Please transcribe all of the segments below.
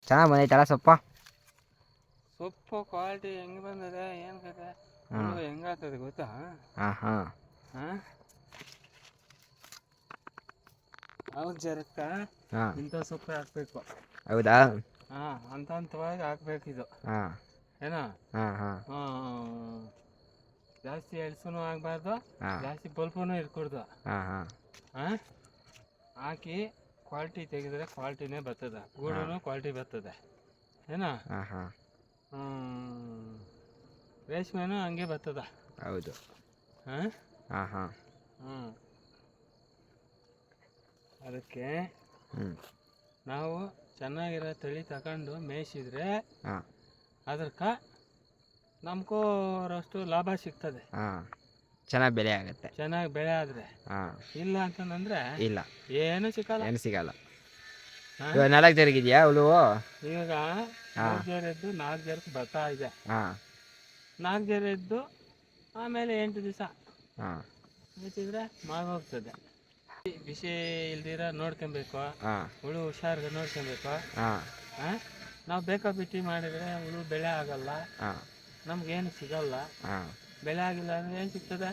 ಚೆನ್ನಾಗಿ ಬಂದೈತಲ್ಲ ಸೊಪ್ಪ. ಸೊಪ್ಪು ಕ್ವಾಲಿಟಿ ಹೆಂಗೆ ಬಂದಿದೆ ಏನು ಕತೆ ಹೆಂಗಾಗ್ತದೆ ಗೊತ್ತಾ? ಹಾಂ ಹಾಂ ಹಾಂ ಅವ್ರ ಜರಕ್ಕ ಹಾಂ ಇಂಥ ಸೊಪ್ಪೆ ಹಾಕ್ಬೇಕು. ಹೌದಾ? ಹಾಂ ಹಂತವಾಗಿ ಹಾಕ್ಬೇಕಿದು. ಹಾಂ ಏನೋ ಹಾಂ ಹಾಂ ಜಾಸ್ತಿ ಎಳ್ಸೂ ಆಗಬಾರ್ದು, ಹಾಂ ಜಾಸ್ತಿ ಬಲ್ಪೂ ಇರ್ಕೂಡ್ದು. ಹಾಂ ಹಾಂ ಹಾಂ ಹಾಕಿ ಕ್ವಾಲಿಟಿ ತೆಗೆದ್ರೆ ಕ್ವಾಲಿಟಿನೇ ಬರ್ತದೆ, ಗೂಡೂ ಕ್ವಾಲಿಟಿ ಬರ್ತದೆ. ಏನೋ ಹಾಂ ಹಾಂ ರೇಷ್ಮೆನೂ ಹಂಗೆ ಬರ್ತದ. ಹೌದು. ಹಾಂ ಹಾಂ ಹಾಂ ಅದಕ್ಕೆ ಹ್ಞೂ ನಾವು ಚೆನ್ನಾಗಿರೋ ತಳಿ ತಗೊಂಡು ಮೇಯಿಸಿದ್ರೆ ಹಾಂ ಅದಕ್ಕೆ ನಮಗೂ ಅಷ್ಟು ಲಾಭ ಸಿಗ್ತದೆ. ಹಾಂ ಚೆನ್ನಾಗಿ ಬೆಲೆ ಆಗುತ್ತೆ. ಚೆನ್ನಾಗಿ ಬೆಳೆ ಆದರೆ. ಹಾಂ ಇಲ್ಲ ಅಂತಂದ್ರೆ ಇಲ್ಲ, ಏನು ಸಿಕ್ಕಲ್ಲ. ಏನು ಸಿಗಲ್ಲ. ಇವಾಗ 4 ಜರಿಗಿದೆಯಾ ಹುಳುವು? ಇವಾಗ 4 ಜರೆದ್ದು 4 ಜರಕ್ಕೆ ಬರ್ತಾ ಇದೆ. ಹಾಂ 4 ಜರೆದ್ದು ಆಮೇಲೆ 8 ದಿವಸ ಹಾಂ ಬಿಟ್ಟಿದ್ರೆ ಮಾಗೋಗ್ತದೆ. ಬಿಸಿ ಇಲ್ದಿರ ನೋಡ್ಕೊಬೇಕು, ಹಾಂ ಹುಳು ಹುಷಾರ್ಗೆ ನೋಡ್ಕೊಬೇಕು. ಹಾಂ ಹಾಂ ನಾವು ಬೇಕಾಬಿಟ್ಟಿ ಮಾಡಿದರೆ ಹುಳು ಬೆಳೆ ಆಗಲ್ಲ, ಹಾಂ ನಮ್ಗೇನು ಸಿಗಲ್ಲ. ಹಾಂ ಬೆಳೆ ಆಗಿಲ್ಲ ಅಂದರೆ ಏನು ಸಿಗ್ತದೆ?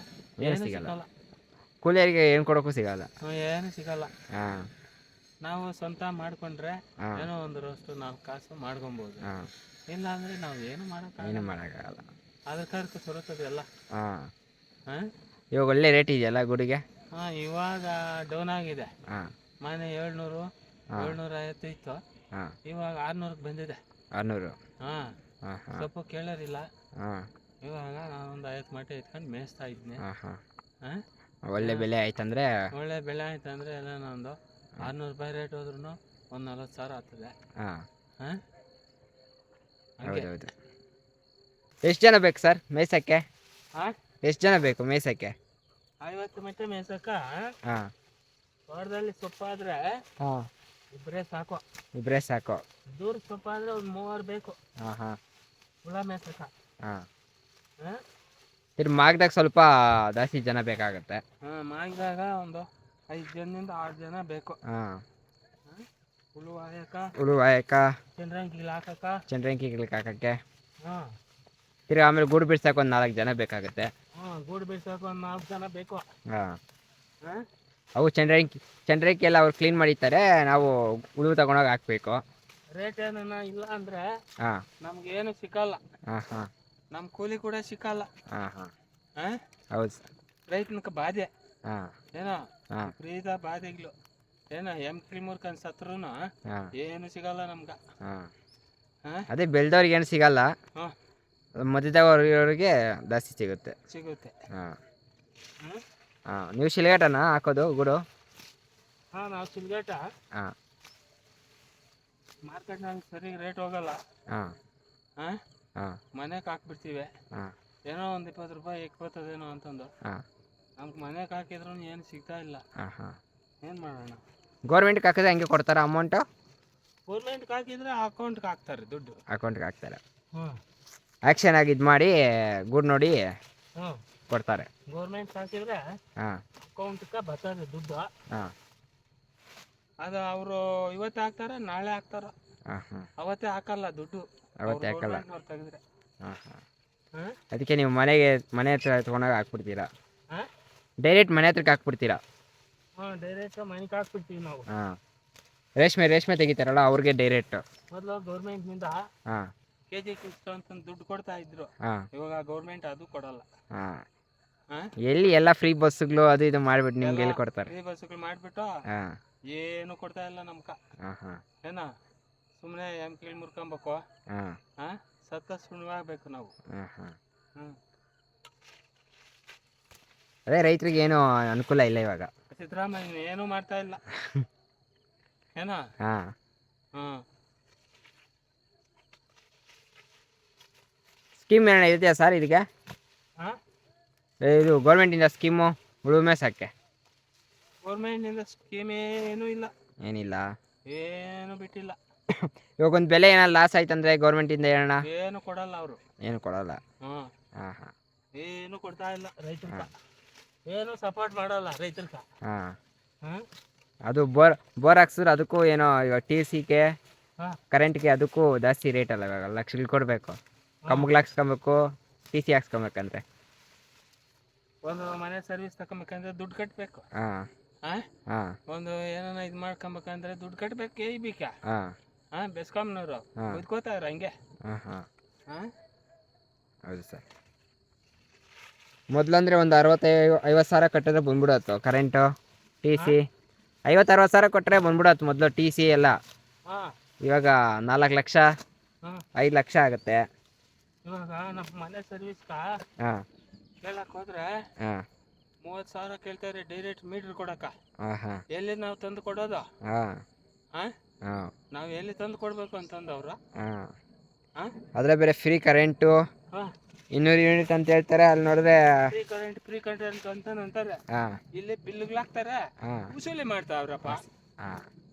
ಏನು ಸಿಗಲ್ಲ. ಕೂಲಿಯರಿಗೆ ಏನು ಕೊಡೋಕ್ಕೂ ಸಿಗಲ್ಲ. ಏನು ಸಿಗಲ್ಲ. ಹಾಂ ನಾವು ಸ್ವಂತ ಮಾಡಿಕೊಂಡ್ರೆ ಹಾಂ ಏನೋ ಒಂದರಷ್ಟು 4 ಕಾಸು ಮಾಡ್ಕೊಬೋದು. ಹಾಂ ಇಲ್ಲ ಅಂದರೆ ನಾವು ಏನು ಏನು ಮಾಡೋಕ್ಕಾಗಲ್ಲ. ಅದಕ್ಕೆ ಬರುತ್ತದೆ ಎಲ್ಲ. ಹಾಂ ಹಾಂ ಇವಾಗ ಒಳ್ಳೆ ರೇಟ್ ಇದೆಯಲ್ಲ ಗೂಡಿಗೆ? ಹಾಂ ಇವಾಗ ಡೌನ್ ಆಗಿದೆ. ಹಾಂ ಮನೆ 700 750 ಇತ್ತು, ಹಾಂ ಇವಾಗ 600ಕ್ಕೆ ಬಂದಿದೆ. 600? ಹಾಂ ಹಾಂ ಹಾಂ ಸ್ವಲ್ಪ ಕೇಳೋರಿಲ್ಲ. ಹಾಂ ಇವಾಗ ನಾನೊಂದು 50 ಮಟ್ಟೆ ಎತ್ಕೊಂಡು ಮೇಯಿಸ್ತಾ ಇದ್ದೀನಿ. ಹಾಂ ಹಾಂ ಹಾಂ ಒಳ್ಳೆ ಬೆಲೆ ಆಯ್ತಂದ್ರೆ? ಒಳ್ಳೆ ಬೆಳೆ ಆಯ್ತು ಅಂದರೆ ಎಲ್ಲ ಒಂದು 600 ರೂಪಾಯಿ ರೇಟ್ ಹೋದ್ರೂ ಒಂದು 40,000 ಆಗ್ತದೆ. ಹಾಂ ಹಾಂ ಹೌದೌದು. ಎಷ್ಟು ಜನ ಬೇಕು ಸರ್ ಮೇಯ್ಸೋಕ್ಕೆ? ಹಾಂ ಎಷ್ಟು ಜನ ಬೇಕು ಮೇಯ್ಸೋಕ್ಕೆ? 50 ಮಟ್ಟೆ ಮೇಯ್ಸಕ್ಕ. ಹಾಂ ತೋಟದಲ್ಲಿ ಸೊಪ್ಪಾದರೆ ಹಾಂ ಇಬ್ಬರೇ ಸಾಕು. ಇಬ್ಬರೇ ಸಾಕು? ದೂರ ಸೊಪ್ಪಾದರೆ ಒಂದು 3 ಬೇಕು. ಹಾಂ ಹಾಂ ಹುಳ ಮೇಯ್ಸಕ್ಕ. ಹಾಂ ಹಾಂ ಇದು ಮಾಗ್ದಾಗ ಸ್ವಲ್ಪ ಜಾಸ್ತಿ ಜನ ಬೇಕಾಗುತ್ತೆ. ಹಾಂ ಮಾಗಿದಾಗ ಒಂದು 5 ಜನದಿಂದ 6 ಜನ ಬೇಕು. ಹಾಂ ಹುಳು ಆಯಕ ಚಂದ್ರಂಗಿಲಿ ಹಾಕಕ್ಕ, ಚಂದ್ರಂಗಿಗಳಿಗೆ ಹಾಕೋಕ್ಕೆ. ಹಾಂ ತಿರ್ಗಿ ಆಮೇಲೆ ಗೂಡು ಬಿಡ್ಸಕ್ಕೆ ಒಂದು 4 ಜನ ಬೇಕಾಗುತ್ತೆ. ಹಾಂ ಗೂಡು ಬಿಡ್ಸಕ್ಕೆ ಒಂದು 4 ಜನ ಬೇಕು. ಹಾಂ ಹಾಂ ಅವು ಚಂದ್ರಂಗಿ ಎಲ್ಲ ಅವ್ರು ಕ್ಲೀನ್ ಮಾಡಿರ್ತಾರೆ, ನಾವು ಹುಳು ತಗೊಂಡೋಗಿ ಹಾಕಬೇಕು. ರೇಟ್ ಏನ ಇಲ್ಲ ಅಂದರೆ ಹಾಂ ನಮಗೇನು ಸಿಕ್ಕಲ್ಲ. ಹಾಂ ಹಾಂ ನಮ್ಮ ಕೂಲಿ ಕೂಡ ಸಿಕ್ಕಲ್ಲ. ಹಾಂ ಹಾಂ ಹಾಂ ಹೌದು ಸರ್. ರೈತನಕ್ಕೆ ಬಾಧೆ ಹಾಂ ಏನೋ ಹಾಂ ಫ್ರೀದ ಬಾಧೆಗಳು ಏನೋ ಮೂರ್ಕಂಡು ಸತ್ರೂ ಹಾಂ ಏನು ಸಿಗಲ್ಲ ನಮ್ಗೆ. ಹಾಂ ಹಾಂ ಅದೇ ಬೆಳೆದವ್ರಿಗೆ ಏನು ಸಿಗಲ್ಲ, ಹಾಂ ಮಧ್ಯದವ್ರಿಗೆ ಜಾಸ್ತಿ ಸಿಗುತ್ತೆ. ಸಿಗುತ್ತೆ. ಹಾಂ ಹಾಂ ಹಾಂ ನೀವು ಶಿಲ್ಗೇಟನ ಹಾಕೋದು ಗೂಡು? ಹಾಂ ನಾವು ಸಿಲ್ಗೇಟ ಹಾಂ ಮಾರ್ಕೆಟ್ನಾಗ ಸರಿ ರೇಟ್ ಹೋಗಲ್ಲ. ಹಾಂ ಹಾಂ ಹಾಂ ಮನೆಗೆ ಹಾಕ್ಬಿಡ್ತೀವಿ. ಹಾಂ ಏನೋ ಒಂದು 20 ರೂಪಾಯಿ ಎಕ್ಬರ್ತದೇನೋ ಅಂತಂದು ಹಾಂ ನಮ್ಗೆ ಮನೆಗೆ ಹಾಕಿದ್ರೂ ಏನು ಸಿಗ್ತಾ ಇಲ್ಲ. ಹಾಂ ಹಾಂ ಏನು ಮಾಡೋಣ? ಗೌರ್ಮೆಂಟ್ಗೆ ಹಾಕಿದ್ರೆ ಹಂಗೆ ಕೊಡ್ತಾರೆ ಅಮೌಂಟು? ಗೌರ್ಮೆಂಟ್ಗೆ ಹಾಕಿದ್ರೆ ಅಕೌಂಟ್ಗೆ ಹಾಕ್ತಾರೆ ದುಡ್ಡು. ಅಕೌಂಟ್ಗೆ ಹಾಕ್ತಾರೆ. ಹ್ಞೂ ಆ್ಯಕ್ಷನ್ ಆಗಿ ಇದು ಮಾಡಿ ಗೂಡು ನೋಡಿ ಹ್ಞೂ ಕೊಡ್ತಾರೆ. ಗೌರ್ಮೆಂಟ್ ಹಾಕಿದ್ರೆ ಹಾಂ ಅಕೌಂಟ್ಗೆ ಬರ್ತದೆ ದುಡ್ಡು. ಹಾಂ ಅದು ಅವರು ಇವತ್ತು ಹಾಕ್ತಾರೆ, ನಾಳೆ ಹಾಕ್ತಾರ, ಹಾಂ ಹಾಂ ಅವತ್ತೇ ಹಾಕಲ್ಲ ದುಡ್ಡು. ಅವತ್ತೇ ಹಾಕಲ್ಲ. ಅವ್ರು ತೆಗೆದ್ರೆ ಹಾಂ ಹಾಂ ಹಾಂ ಅದಕ್ಕೆ ನೀವು ಮನೆ ಹತ್ರ ತೊಗೊಂಡೋಗಿ ಹಾಕ್ಬಿಡ್ತೀರಾ? ಹಾಂ ಡೈರೆಕ್ಟ್ ಮನೆ ಹತ್ರಕ್ಕೆ ಹಾಕ್ಬಿಡ್ತೀರಾ? ಹಾಂ ಡೈರೆಕ್ಟ್ ಮನೆಗೆ ಹಾಕ್ಬಿಡ್ತೀವಿ ನಾವು. ಹಾಂ ರೇಷ್ಮೆ ತೆಗಿತಾರಲ್ಲ ಅವ್ರಿಗೆ ಡೈರೆಕ್ಟ್. ಮೊದಲು ಗೌರ್ಮೆಂಟ್ನಿಂದ ಹಾಂ KG ಇಷ್ಟು ಅಂತಂದು ದುಡ್ಡು ಕೊಡ್ತಾ ಇದ್ರು. ಹಾಂ ಇವಾಗ ಗೌರ್ಮೆಂಟ್ ಅದು ಕೊಡಲ್ಲ. ಹಾಂ ಹಾಂ ಎಲ್ಲಿ ಎಲ್ಲ ಫ್ರೀ ಬಸ್ಸುಗಳು ಅದು ಇದು ಮಾಡಿಬಿಟ್ಟು ನಿಮ್ಗೆ ಎಲ್ಲಿ ಕೊಡ್ತಾರೆ? ಫ್ರೀ ಬಸ್ಸುಗಳು ಮಾಡಿಬಿಟ್ಟು ಹಾಂ ಏನು ಕೊಡ್ತಾ ಇಲ್ಲ ನಮ್ಗೆ. ಹಾಂ ಹಾಂ ಏನೋ ಸುಮ್ಮನೆ ಕೀಳು ಮುರ್ಕೊಬೇಕು. ಹಾಂ ಹಾಂ ಸತ್ತ ಸುಣ್ಣವಾಗಬೇಕು ನಾವು. ಹಾಂ ಹಾಂ ಹ್ಞೂ ಅದೇ ರೈತರಿಗೆ ಏನು ಅನುಕೂಲ ಇಲ್ಲ ಇವಾಗ. ಸಿದ್ದರಾಮಯ್ಯ ಏನೂ ಮಾಡ್ತಾ ಇಲ್ಲ. ಏನೋ ಹಾಂ ಹಾಂ ಸ್ಕೀಮ್ ಏನಾರ ಇದೆಯಾ ಸರ್ ಇದಕ್ಕೆ? ಹಾಂ ಇದು ಗೌರ್ಮೆಂಟಿಂದ ಸ್ಕೀಮು ಉಳುಮೆ ಸಾಕೆ? ಗೌರ್ಮೆಂಟ್ನಿಂದ ಸ್ಕೀಮ್ ಏನೂ ಇಲ್ಲ. ಏನಿಲ್ಲ, ಏನು ಬಿಟ್ಟಿಲ್ಲ. ಇವಾಗ ಒಂದು ಬೆಲೆ ಏನಾರು ಲಾಸ್ ಆಯ್ತಂದ್ರೆ ಗೌರ್ಮೆಂಟಿಂದ ಏನಣ್ಣ? ಏನು ಕೊಡಲ್ಲ ಅವರು. ಏನು ಕೊಡಲ್ಲ. ಹಾಂ ಹಾಂ ಹಾಂ ಏನು ಕೊಡ್ತಾ ಇಲ್ಲ ರೈತರಿಗೆ. ಏನು ಸಪೋರ್ಟ್ ಮಾಡಲ್ಲ ರೈತರಿಗೆ. ಹಾಂ ಹಾಂ ಅದು ಬೋರ್ ಹಾಕ್ಸಿದ್ರೆ ಅದಕ್ಕೂ ಏನೋ ಇವಾಗ TCK ಹಾ. ಕರೆಂಟ್ಗೆ ಅದಕ್ಕೂ ಜಾಸ್ತಿ ರೇಟ್ ಅಲ್ಲ ಇವಾಗ ಲಕ್ಷಗಳು ಕೊಡಬೇಕು. ಕಮ್ಮಗೆ ಹಾಕ್ಸ್ಕೊಬೇಕು, ಟಿ ಸಿ ಹಾಕ್ಸ್ಕೊಬೇಕಂದ್ರೆ. ಒಂದು ಮನೆ ಸರ್ವಿಸ್ ತಗೊಬೇಕಂದ್ರೆ ದುಡ್ಡು ಕಟ್ಟಬೇಕು. ಹಾಂ ಹಾಂ ಹಾಂ ಒಂದು ಏನಾನ ಇದು ಮಾಡ್ಕೊಬೇಕಂದ್ರೆ ದುಡ್ಡು ಕಟ್ಟಬೇಕು. ಬೇಕ ಹಾಂ ಹಾಂ ಬೆಸ್ಕಾಮ್ನವರು ಹಾಂ ಬದುಕೋತಾವ್ರ ಹಂಗೆ. ಹಾಂ ಹಾಂ ಹಾಂ ಹೌದು ಸರ್. ಮೊದಲಂದರೆ ಒಂದು 60-50 ಸಾವಿರ ಕಟ್ಟಿದ್ರೆ ಬಂದ್ಬಿಡತ್ತು ಕರೆಂಟು, ಟಿ ಸಿ. 50-60 ಸಾವಿರ ಕೊಟ್ಟರೆ ಬಂದ್ಬಿಡತ್ತು ಮೊದಲು ಟಿ ಸಿ ಎಲ್ಲ. ಹಾಂ ಇವಾಗ 4 ಲಕ್ಷ ಹಾಂ 5 ಲಕ್ಷ ಆಗುತ್ತೆ. ಇವಾಗ ನಮ್ಮ ಮನೆ ಸರ್ವಿಸ್ಗ ಹಾಂ ಕೇಳಕ್ಕೆ ಹೋದ್ರೆ ಹಾಂ 30,000 ಕೇಳ್ತಾರೆ ಡೈರೆಕ್ಟ್ ಮೀಟ್ರ್ ಕೊಡಕ್ಕ. ಹಾಂ ಹಾಂ ಎಲ್ಲಿ ನಾವು ತಂದು ಕೊಡೋದು? ಹಾಂ ಹಾಂ ಹಾಂ ನಾವು ಎಲ್ಲಿ ತಂದು ಕೊಡಬೇಕು ಅಂತಂದವ್ರು. ಹಾಂ ಹಾಂ ಆದರೆ ಬೇರೆ ಫ್ರೀ ಕರೆಂಟು ಹಾಂ 200 ಯೂನಿಟ್ ಅಂತ ಹೇಳ್ತಾರೆ. ಅಲ್ಲಿ ನೋಡಿದ್ರೆ ಫ್ರೀ ಕರೆಂಟ್ ಅಂತ ಅಂತಾರೆ. ಹಾಂ ಇಲ್ಲಿ ಬಿಲ್ಗಳಾಕ್ತಾರೆ, ಹಾಂ ಉಸೂಲಿ ಮಾಡ್ತಾವ್ರಪ್ಪ. ಹಾಂ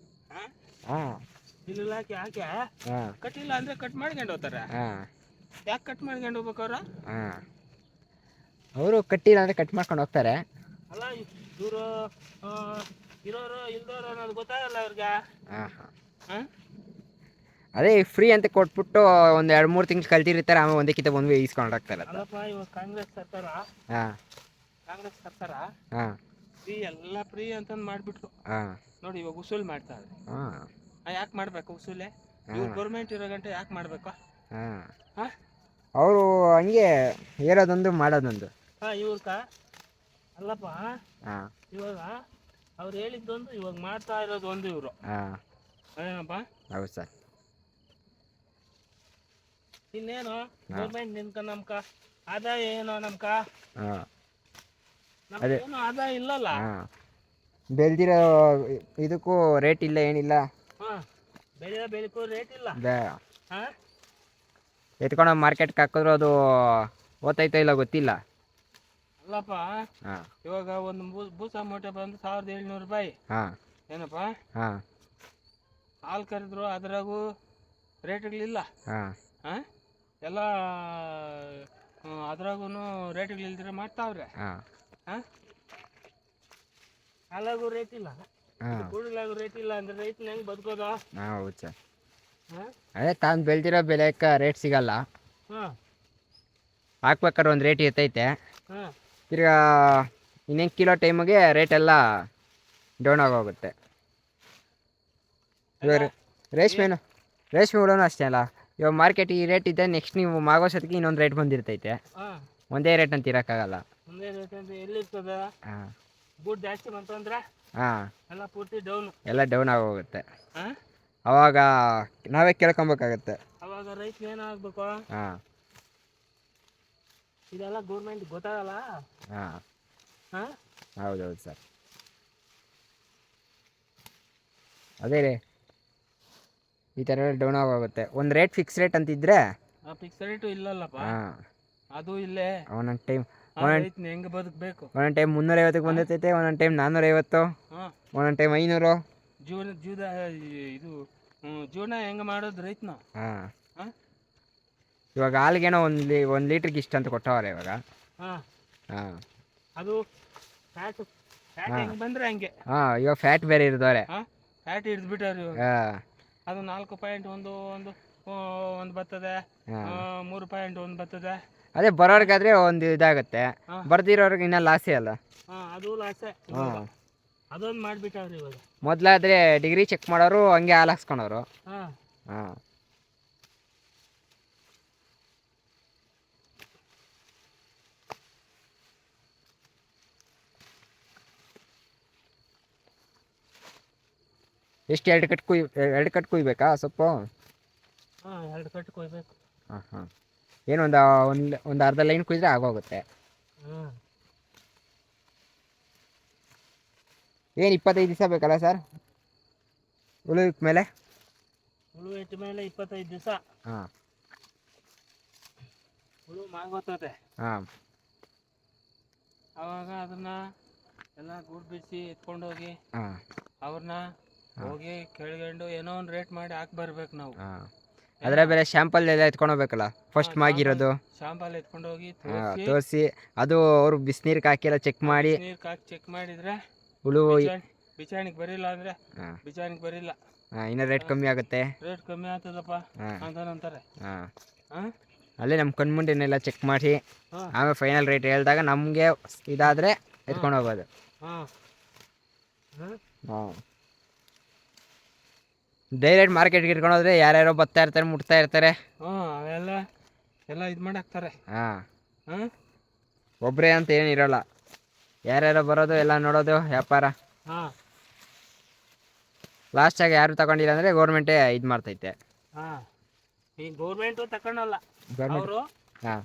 ಹಾಂ ಹಾಂ ಬಿಲ್ ಹಾಕಿ ಹಾಂ ಕಟ್ಟಿಲ್ಲ ಅಂದ್ರೆ ಕಟ್ ಮಾಡ್ಕೊಂಡು ಹೋಗ್ತಾರೆ. ಹಾಂ ಯಾಕೆ ಕಟ್ ಮಾಡ್ಕೊಂಡು ಹೋಗ್ಬೇಕು ಅವ್ರ? ಹಾಂ ಅವರು ಕಟ್ಟಿಲ್ಲ ಅಂದರೆ ಕಟ್ ಮಾಡ್ಕೊಂಡು ಹೋಗ್ತಾರೆ. ಅಲ್ಲ ಇವರು ಇರೋರು ಇಲ್ದೋರು ಅನ್ನೋದು ಗೊತ್ತಾಗಲ್ಲ ಅವ್ರಿಗೆ. ಹಾಂ ಹಾಂ ಹಾಂ ಅದೇ ಫ್ರೀ ಅಂತ ಕೊಟ್ಬಿಟ್ಟು ಒಂದು 2-3 ತಿಂಗಳು ಕಲ್ತಿರ್ತಾರೆ, ಆಮೇಲೆ ಒಂದಕ್ಕಿಂತ ಬಂದು ಈಸ್ಕೊಂಡು ಹೋಗ್ತಾರೆ. ಅಲ್ಲಪ್ಪ ಇವಾಗ ಕಾಂಗ್ರೆಸ್ ಸರ್ಕಾರ ಹಾಂ ಹಾಂ ಫ್ರೀ ಎಲ್ಲ ಫ್ರೀ ಅಂತಂದು ಮಾಡಿಬಿಟ್ರು ಹಾಂ ನೋಡಿ. ಇವಾಗ ಉಸೂಲ್ ಮಾಡ್ತಾರೆ. ಹಾಂ ಯಾಕೆ ಮಾಡ್ಬೇಕು ಉಸೂಲೆ? ಇವ್ರು ಗೌರ್ಮೆಂಟ್ ಇರೋ ಗಂಟೆ ಯಾಕೆ ಮಾಡ್ಬೇಕು? ಹಾಂ ಹಾಂ ಅವರು ಹಂಗೆ ಏರೋದೊಂದು ಮಾಡೋದೊಂದು. ಹಾಂ ಇವ್ರಕ ಅಲ್ಲಪ್ಪ. ಹಾಂ ಇವಾಗ ಅವ್ರು ಹೇಳಿದ್ದೊಂದು ಇವಾಗ ಮಾಡ್ತಾ ಇರೋದು ಒಂದು ಇವರು. ಹಾಂ ಅದೇನಪ್ಪ? ಹೌದು ಸರ್. ಇನ್ನೇನು ಗೌರ್ಮೆಂಟ್ ನಿನ್ಕ ನಮ್ಕ ಆದಾಯ ಏನೋ ನಮ್ಕ ಹಾಂ ನಮ್ಗೇನು ಆದಾಯ ಇಲ್ಲಲ್ಲ. ಹಾಂ ಬೆಳೆದಿರೋ ಇದಕ್ಕೂ ರೇಟ್ ಇಲ್ಲ, ಏನಿಲ್ಲ. ಹಾಂ ಬೆಳಕು ರೇಟ್ ಇಲ್ಲ. ಹಾಂ ಎತ್ಕೊಂಡು ಮಾರ್ಕೆಟ್ಗೆ ಹಾಕಿದ್ರು ಅದು ಓದ್ತೈತೋ ಇಲ್ಲ ಗೊತ್ತಿಲ್ಲ. ಅಲ್ಲಪ್ಪ ಹಾಂ ಇವಾಗ ಒಂದು ಬೂಸ ಮೂಟೆ ಬಂದು 1,700 ರೂಪಾಯಿ. ಹಾಂ ಏನಪ್ಪ? ಹಾಂ ಹಾಲು ಕರೆದ್ರು ಅದ್ರಾಗೂ ರೇಟ್ಗಳಿಲ್ಲ. ಹಾಂ ಹಾಂ ಎಲ್ಲ ಅದ್ರಾಗೂ ರೇಟ್ಗಳಿಲ್ದಿರ ಮಾಡ್ತಾವ್ರೆ. ಹಾಂ ಹಾಂ ಹಾಲಾಗೂ ರೇಟ್ ಇಲ್ಲ, ಹಾಂ ಕೂಡಲಾಗೂ ರೇಟ್ ಇಲ್ಲ ಅಂದ್ರೆ ರೈತನ ಹೆಂಗೆ ಬದುಕೋದು? ಹಾಂ ಹೌದು ಸರ್. ಹಾಂ ಅದೇ ತಾನು ಬೆಳೆದಿರೋ ಬೆಲೆಗೆ ರೇಟ್ ಸಿಗಲ್ಲ. ಹಾಂ ಹಾಕ್ಬೇಕಾದ್ರೆ ಒಂದು ರೇಟ್ ಇರ್ತೈತೆ, ಹಾಂ ತಿರ್ಗಾ ಇನ್ನೇನು ಕಿಲೋ ಟೈಮಿಗೆ ರೇಟ್ ಎಲ್ಲ ಡೌನ್ ಆಗೋಗುತ್ತೆ. ಇವಾಗ ರೇಷ್ಮೆ ಹುಳನೂ ಅಷ್ಟೇ ಅಲ್ಲ. ಇವಾಗ ಮಾರ್ಕೆಟ್ ಈ ರೇಟ್ ಇದೆ, ನೆಕ್ಸ್ಟ್ ನೀವು ಮಾಗೋಸೋದಕ್ಕೆ ಇನ್ನೊಂದು ರೇಟ್ ಬಂದಿರ್ತೈತೆ. ಹಾಂ ಒಂದೇ ರೇಟ್ ಅಂತ ಇರೋಕ್ಕಾಗಲ್ಲ. ಒಂದೇ ರೇಟ್ ಅಂತ ಎಲ್ಲಿರ್ತದೆ? ಹಾಂ ಬೂಟ್ ಜಾಸ್ತಿ ಬಂತಂದ್ರೆ ಹಾಂ ಎಲ್ಲ ಪೂರ್ತಿ ಡೌನು. ಎಲ್ಲ ಡೌನ್ ಆಗೋಗುತ್ತೆ. ಹಾಂ ಅವಾಗ ನಾವೇ ಕೇಳ್ಕೊಬೇಕಾಗತ್ತೆ. ಅವಾಗ ರೈತ ಏನಾಗಬೇಕು? ಹಾಂ ಇದೆಲ್ಲ ಗೌರ್ಮೆಂಟ್ ಗೊತ್ತಾಗಲ್ಲ. ಹಾಂ ಹಾಂ ಹೌದೌದು ಸರ್. ಅದೇ ರೀ, ಈ ಥರ ಡೌನ್ ಆಗೋಗುತ್ತೆ. ಒಂದು ರೇಟ್ ಫಿಕ್ಸ್ ರೇಟ್ ಅಂತಿದ್ರೆ ಫಿಕ್ಸ್ ರೇಟು ಇಲ್ಲಲ್ಲಪ್ಪ. ಹಾಂ ಅದು ಇಲ್ಲೇ ಒಂದೊಂದು ಟೈಮ್ ರೈತನ ಹೆಂಗೆ ಬದುಕಬೇಕು? ಒಂದೊಂದು ಟೈಮ್ 350ಕ್ಕೆ ಬಂದಿರ್ತೈತೆ, ಒಂದೊಂದು ಟೈಮ್ 450, ಹಾಂ ಒಂದೊಂದು ಟೈಮ್ 500. ಜೀವನ ಹೆಂಗೆ ಮಾಡೋದು ರೈತನ? ಹಾಂ ಹಾಂ ಇವಾಗ ಹಾಲಿಗೇನೋ ಒಂದು ಲೀಟ್ರಿಗೆ ಇಷ್ಟ ಅಂತ ಕೊಟ್ಟವ್ರೆ ಇವಾಗ. ಹಾಂ ಹಾಂ ಅದು ಫ್ಯಾಟ್ ಹೆಂಗೆ ಬಂದರೆ ಹಂಗೆ. ಹಾಂ ಇವಾಗ ಫ್ಯಾಟ್ ಬೇರೆ ಇರ್ದವ್ರೆ. ಹಾಂ ಫ್ಯಾಟ್ ಹಿಡಿದ್ಬಿಟ್ಟವ್ರು ಇವಾಗ. ಹಾಂ ಅದು 4 ಪಾಯಿಂಟ್ ಒಂದು ಬರ್ತದೆ, ಹಾಂ 3 ಪಾಯಿಂಟ್ ಒಂದು ಬರ್ತದೆ. ಅದೇ ಬರೋರ್ಗಾದ್ರೆ ಒಂದು ಇದಾಗುತ್ತೆ, ಹಾಂ ಬರ್ದಿರೋರ್ಗೆ ಇನ್ನೂ ಲಾಸೇ ಅಲ್ಲ. ಹಾಂ ಅದು ಲಾಸೆ. ಹಾಂ ಅದೊಂದು ಮಾಡಿಬಿಟ್ಟವ್ರು ಇವಾಗ. ಮೊದಲಾದರೆ ಡಿಗ್ರಿ ಚೆಕ್ ಮಾಡೋರು ಹಂಗೆ ಹಾಲು ಹಾಕ್ಸ್ಕೊಳೋರು. ಹಾಂ ಹಾಂ ಎಷ್ಟು 2 ಕಟ್ ಕುಯ್ಬೇಕಾ ಸೊಪ್ಪು? ಹಾಂ 2 ಕಟ್ಟು ಕೊಯ್ಬೇಕು. ಹಾಂ ಹಾಂ ಏನು ಒಂದು ಅರ್ಧ ಲೈನ್ ಕುಯ್ದ್ರೆ ಆಗೋಗುತ್ತೆ. ಹಾಂ ಏನು 25 ದಿವಸ ಬೇಕಲ್ಲ ಸರ್ ಉಳಿದ ಮೇಲೆ? ಹುಳು ಇಟ್ಟ ಮೇಲೆ 25 ದಿವಸ ಹಾಂ ಹುಳು ಮಾಗೋತದೆ. ಹಾಂ ಆವಾಗ ಅದನ್ನ ಎಲ್ಲ ಗೂಡು ಬಿಡಿಸಿ ಎತ್ಕೊಂಡೋಗಿ ಹಾಂ ಅವ್ರನ್ನ ಹೋಗಿ ಕೆಳಗಂಡು ಏನೋ ಒಂದು ರೇಟ್ ಮಾಡಿ ಹಾಕಿ ಬರ್ಬೇಕು ನಾವು. ಹಾಂ ಅದರ ಬೇರೆ ಶಾಂಪಲ್ ಎಲ್ಲ ಎತ್ಕೊಂಡೋಗ್ಬೇಕಲ್ಲ, ಫಸ್ಟ್ ಮಾಗಿರೋದು ಶಾಂಪಲ್ ಎತ್ಕೊಂಡೋಗಿ ತೋರಿಸಿ ಅದು ಅವರು ಬಿಸಿನೀರಿಗೆ ಹಾಕಿ ಎಲ್ಲ ಚೆಕ್ ಮಾಡಿ ನೀರು ಹಾಕಿ ಚೆಕ್ ಮಾಡಿದ್ರೆ ಹುಳು ಬಿಚಾಣಿಗೆ ಬರಿಲ್ಲ ಅಂದರೆ ಹಾಂ ಬಿಚಾಣಿಗೆ ಬರಿಲ್ಲ. ಇನ್ನೂ ರೇಟ್ ಕಮ್ಮಿ ಆಗುತ್ತೆ. ರೇಟ್ ಕಮ್ಮಿ ಆಗ್ತದಪ್ಪ ಹಾಂ ಅಂತಾನಂತಾರೆ. ಹಾಂ ಹಾಂ ಅಲ್ಲೇ ನಮ್ಮ ಕಣ್ಮುಂಡಿನೆಲ್ಲ ಚೆಕ್ ಮಾಡಿ ಹಾಂ ಆಮೇಲೆ ಫೈನಲ್ ರೇಟ್ ಹೇಳಿದಾಗ ನಮಗೆ ಇದಾದರೆ ಎತ್ಕೊಂಡು ಹೋಗೋದು. ಹಾಂ ಹಾಂ ಹಾಂ ಡೈರೆಕ್ಟ್ ಮಾರ್ಕೆಟ್ಗೆ ಇಟ್ಕೊಂಡು ಹೋದ್ರೆ ಯಾರ್ಯಾರೋ ಬರ್ತಾ ಇರ್ತಾರೆ, ಮುಟ್ತಾ ಇರ್ತಾರೆ. ಹಾಂ ಅವೆಲ್ಲ ಎಲ್ಲ ಇದು ಮಾಡಿ ಹಾಕ್ತಾರೆ. ಹಾಂ ಹಾಂ ಒಬ್ಬರೇ ಅಂತ ಏನಿರೋಲ್ಲ, ಯಾರ್ಯಾರೋ ಬರೋದು ಎಲ್ಲ ನೋಡೋದು ವ್ಯಾಪಾರ. ಹಾಂ ಲಾಸ್ಟಾಗಿ ಯಾರು ತಗೊಂಡಿಲ್ಲ ಅಂದರೆ ಗೌರ್ಮೆಂಟೇ ಇದು ಮಾಡ್ತೈತೆ. ಹಾಂ ಈ ಗೌರ್ಮೆಂಟು ತಗೊಳಲ್ಲ, ಗೌರ್ಮೆಂಟ್ ಅವರು ಹಾಂ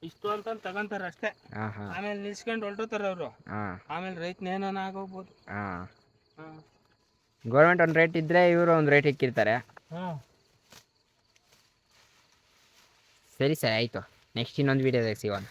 ಇಷ್ಟು ಅಂತ ತಗೊಂತಾರೆ ಅಷ್ಟೇ. ಹಾಂ ಹಾಂ ಆಮೇಲೆ ನಿಲ್ಸ್ಕೊಂಡು ಹೊರಟೋತಾರೆ ಅವರು. ಹಾಂ ಆಮೇಲೆ ರೈತನೇನೋ ಆಗೋಗ್ಬೋದು. ಹಾಂ ಹಾಂ ಗೌರ್ಮೆಂಟ್ ಒಂದು ರೇಟ್ ಇದ್ದರೆ ಇವರು ಒಂದು ರೇಟ್ ಇಕ್ಕಿರ್ತಾರೆ. ಹಾಂ ಸರಿ ಸರಿ ಆಯಿತು, ನೆಕ್ಸ್ಟ್ ಇನ್ನೊಂದು ವೀಡಿಯೋದಾಗ ಸಿಗೋಣ.